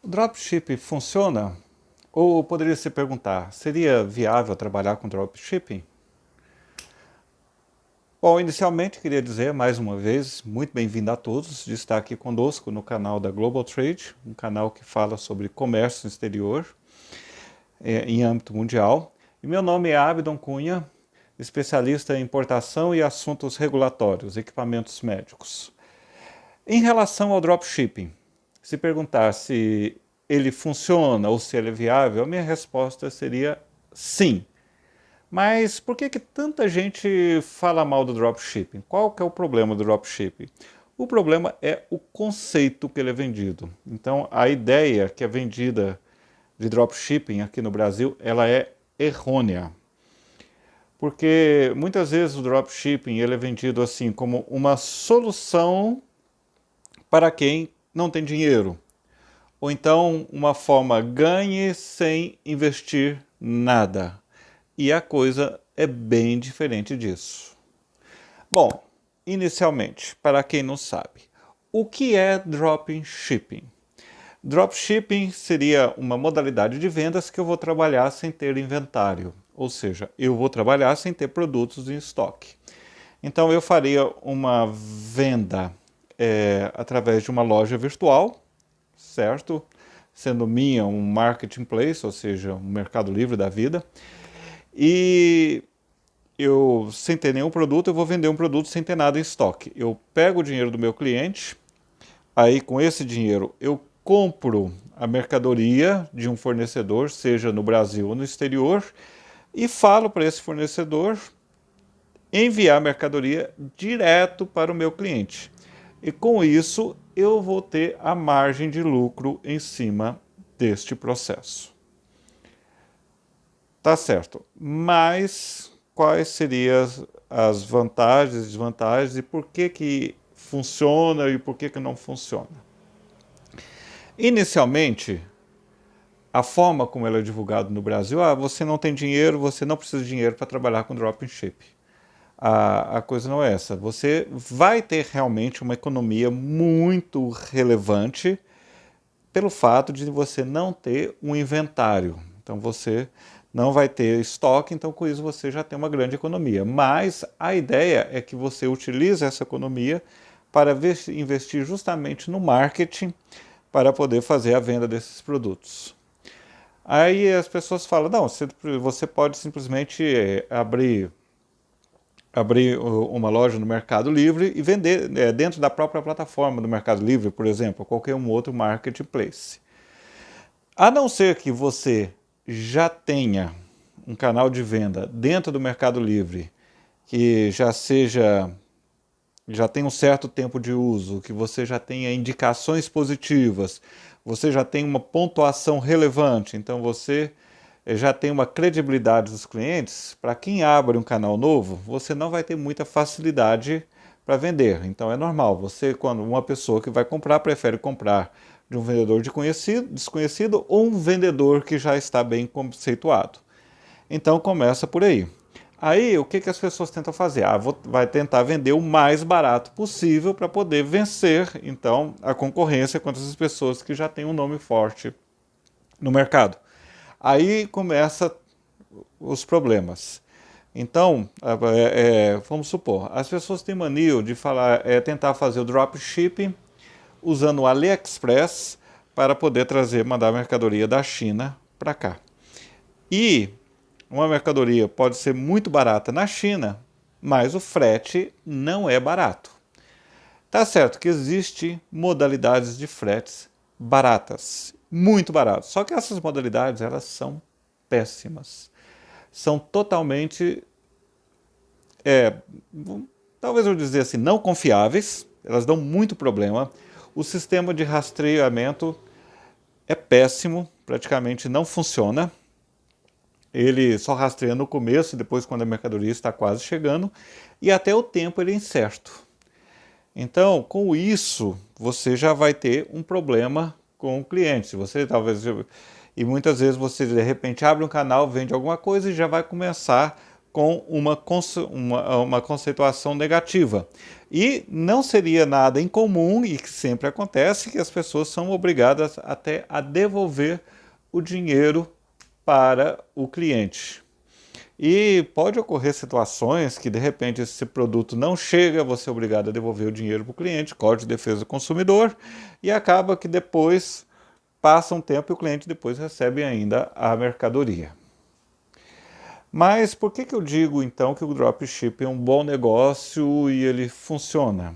O dropshipping funciona? Ou poderia se perguntar, seria viável trabalhar com dropshipping? Bom, inicialmente queria dizer mais uma vez, muito bem-vindo a todos de estar aqui conosco no canal da Global Trade, um canal que fala sobre comércio exterior em âmbito mundial. E meu nome é Abdon Cunha, especialista em importação e assuntos regulatórios, equipamentos médicos. Em relação ao dropshipping, se perguntar se ele funciona ou se ele é viável, a minha resposta seria sim. Mas por que tanta gente fala mal do dropshipping? Qual que é o problema do dropshipping? O problema é o conceito que ele é vendido. Então, a ideia que é vendida de dropshipping aqui no Brasil, ela é errônea. Porque muitas vezes o dropshipping ele é vendido assim como uma solução para quem não tem dinheiro. Ou então uma forma ganhe sem investir nada. E a coisa é bem diferente disso. Bom, inicialmente, para quem não sabe, o que é dropshipping? Dropshipping seria uma modalidade de vendas que eu vou trabalhar sem ter inventário, ou seja, eu vou trabalhar sem ter produtos em estoque. Então eu faria uma venda através de uma loja virtual, certo? Sendo minha um marketplace, ou seja, um Mercado Livre da vida. E eu, sem ter nenhum produto, eu vou vender um produto sem ter nada em estoque. Eu pego o dinheiro do meu cliente, aí com esse dinheiro eu compro a mercadoria de um fornecedor, seja no Brasil ou no exterior, e falo para esse fornecedor enviar a mercadoria direto para o meu cliente. E com isso eu vou ter a margem de lucro em cima deste processo. Tá certo, mas quais seriam as vantagens e desvantagens e por que funciona e por que não funciona? Inicialmente, a forma como ela é divulgada no Brasil, você não tem dinheiro, você não precisa de dinheiro para trabalhar com dropship. A coisa não é essa. Você vai ter realmente uma economia muito relevante pelo fato de você não ter um inventário. Então você não vai ter estoque, então com isso você já tem uma grande economia. Mas a ideia é que você utilize essa economia para investir justamente no marketing para poder fazer a venda desses produtos. Aí as pessoas falam, não, você pode simplesmente abrir uma loja no Mercado Livre e vender dentro da própria plataforma do Mercado Livre, por exemplo, ou qualquer um outro marketplace. A não ser que você já tenha um canal de venda dentro do Mercado Livre que já tem um certo tempo de uso, que você já tenha indicações positivas, você já tem uma pontuação relevante, então você já tem uma credibilidade dos clientes, para quem abre um canal novo, você não vai ter muita facilidade para vender. Então é normal, quando uma pessoa que vai comprar, prefere comprar de um vendedor desconhecido ou um vendedor que já está bem conceituado. Então começa por aí. Aí o que as pessoas tentam fazer? Vai tentar vender o mais barato possível para poder vencer então a concorrência contra as pessoas que já têm um nome forte no mercado. Aí começa os problemas. Então, vamos supor, as pessoas têm mania de tentar fazer o dropshipping usando o AliExpress para poder mandar mercadoria da China para cá. E uma mercadoria pode ser muito barata na China, mas o frete não é barato. Tá certo que existem modalidades de fretes baratas, muito baratas. Só que essas modalidades elas são péssimas. São totalmente, talvez eu dizer assim, não confiáveis. Elas dão muito problema. O sistema de rastreamento é péssimo, praticamente não funciona. Ele só rastreia no começo, depois quando a mercadoria está quase chegando, e até o tempo ele é incerto. Então, com isso, você já vai ter um problema com o cliente. E muitas vezes você de repente abre um canal, vende alguma coisa e já vai começar com uma conceituação negativa. E não seria nada incomum, e que sempre acontece, que as pessoas são obrigadas até a devolver o dinheiro para o cliente. E pode ocorrer situações que, de repente, esse produto não chega, você é obrigado a devolver o dinheiro para o cliente, Código de Defesa do Consumidor, e acaba que depois passa um tempo e o cliente depois recebe ainda a mercadoria. Mas por que eu digo então que o dropshipping é um bom negócio e ele funciona?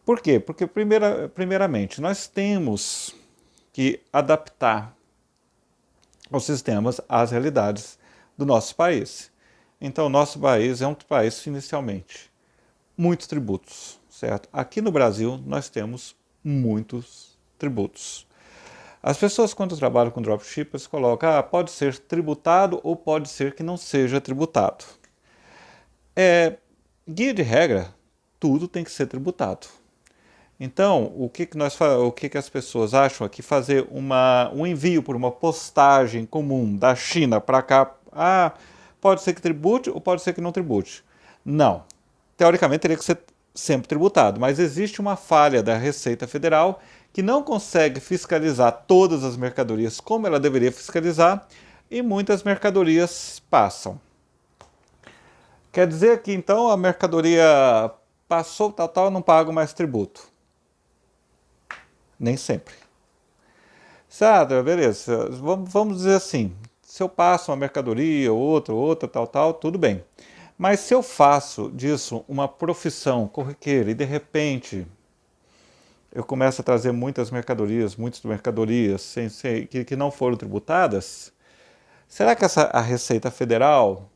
Por quê? Porque primeiramente nós temos que adaptar os sistemas às realidades do nosso país. Então, o nosso país é um país, inicialmente, muitos tributos, certo? Aqui no Brasil, nós temos muitos tributos. As pessoas, quando trabalham com dropshippers, colocam, pode ser tributado ou pode ser que não seja tributado. Guia de regra, tudo tem que ser tributado. Então, o que as pessoas acham é que fazer um envio por uma postagem comum da China para cá, pode ser que tribute ou pode ser que não tribute. Não. Teoricamente teria que ser sempre tributado, mas existe uma falha da Receita Federal que não consegue fiscalizar todas as mercadorias como ela deveria fiscalizar e muitas mercadorias passam. Quer dizer que então a mercadoria passou tal, eu não pago mais tributo. Nem sempre. Sandra, beleza, vamos dizer assim, se eu passo uma mercadoria, outra, tal, tudo bem. Mas se eu faço disso uma profissão corriqueira e de repente eu começo a trazer muitas mercadorias que não foram tributadas, será que a Receita Federal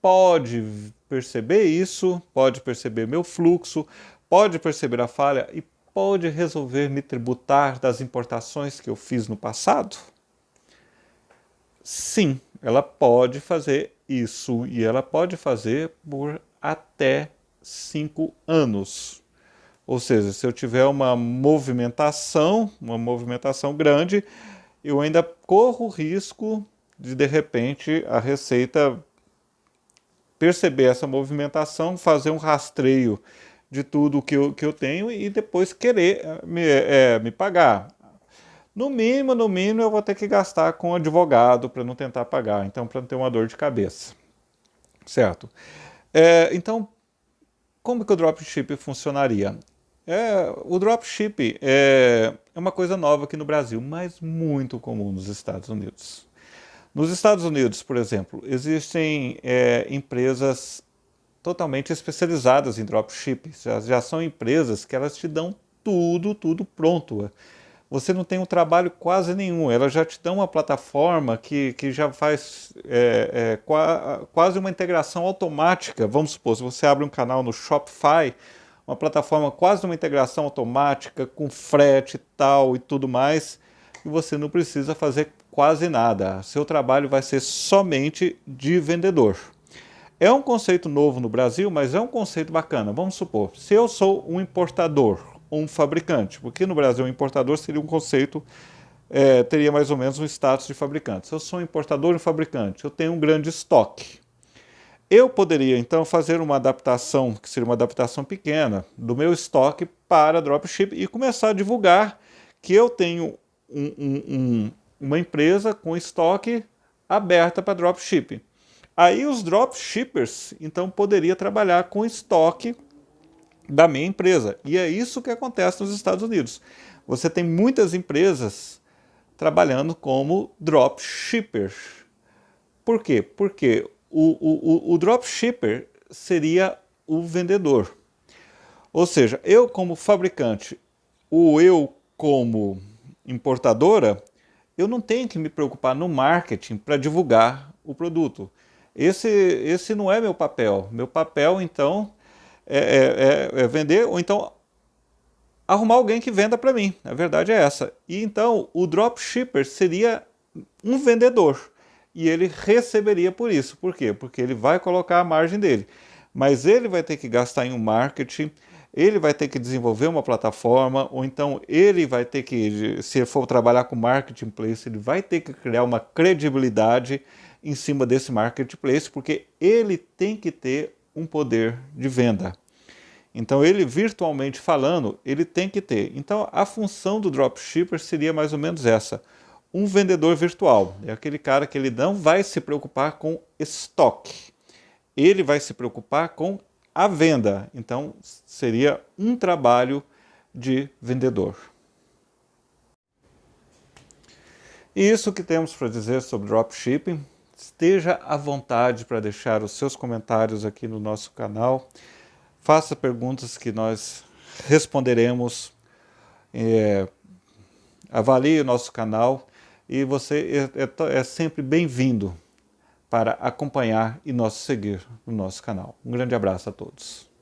pode perceber isso, pode perceber meu fluxo, pode perceber a falha e pode resolver me tributar das importações que eu fiz no passado? Sim, ela pode fazer isso e ela pode fazer por até 5 anos. Ou seja, se eu tiver uma movimentação grande, eu ainda corro o risco de repente, a Receita perceber essa movimentação, fazer um rastreio de tudo que eu tenho e depois querer me pagar. No mínimo, eu vou ter que gastar com advogado para não tentar pagar, então para não ter uma dor de cabeça. Certo? Então, como que o dropship funcionaria? O dropship é uma coisa nova aqui no Brasil, mas muito comum nos Estados Unidos. Nos Estados Unidos, por exemplo, existem empresas totalmente especializadas em dropship. Já são empresas que elas te dão tudo pronto. Você não tem um trabalho quase nenhum, elas já te dão uma plataforma que já faz quase uma integração automática. Vamos supor, se você abre um canal no Shopify, uma plataforma quase uma integração automática, com frete e tudo mais, e você não precisa fazer quase nada. Seu trabalho vai ser somente de vendedor. É um conceito novo no Brasil, mas é um conceito bacana. Vamos supor, se eu sou um importador ou um fabricante, porque no Brasil um importador seria um conceito, teria mais ou menos um status de fabricante. Se eu sou um importador e um fabricante, eu tenho um grande estoque. Eu poderia então fazer uma adaptação, que seria uma adaptação pequena, do meu estoque para dropship e começar a divulgar que eu tenho uma empresa com estoque aberta para dropship. Aí os dropshippers então poderiam trabalhar com estoque da minha empresa. E é isso que acontece nos Estados Unidos. Você tem muitas empresas trabalhando como dropshippers. Por quê? Porque o dropshipper seria o vendedor. Ou seja, eu como fabricante ou eu como importadora, eu não tenho que me preocupar no marketing para divulgar o produto. Esse não é meu papel. Meu papel, então, é vender ou então arrumar alguém que venda para mim. A verdade é essa. E então o dropshipper seria um vendedor e ele receberia por isso. Por quê? Porque ele vai colocar a margem dele. Mas ele vai ter que gastar em um marketing, ele vai ter que desenvolver uma plataforma, ou então ele vai ter que, se for trabalhar com marketplace, ele vai ter que criar uma credibilidade em cima desse marketplace, porque ele tem que ter um poder de venda. Então ele, virtualmente falando, ele tem que ter. Então a função do dropshipper seria mais ou menos essa. Um vendedor virtual, é aquele cara que ele não vai se preocupar com estoque. Ele vai se preocupar com a venda. Então seria um trabalho de vendedor. E isso que temos para dizer sobre dropshipping. Esteja à vontade para deixar os seus comentários aqui no nosso canal. Faça perguntas que nós responderemos. Avalie o nosso canal e você é sempre bem-vindo para acompanhar e nos seguir no nosso canal. Um grande abraço a todos.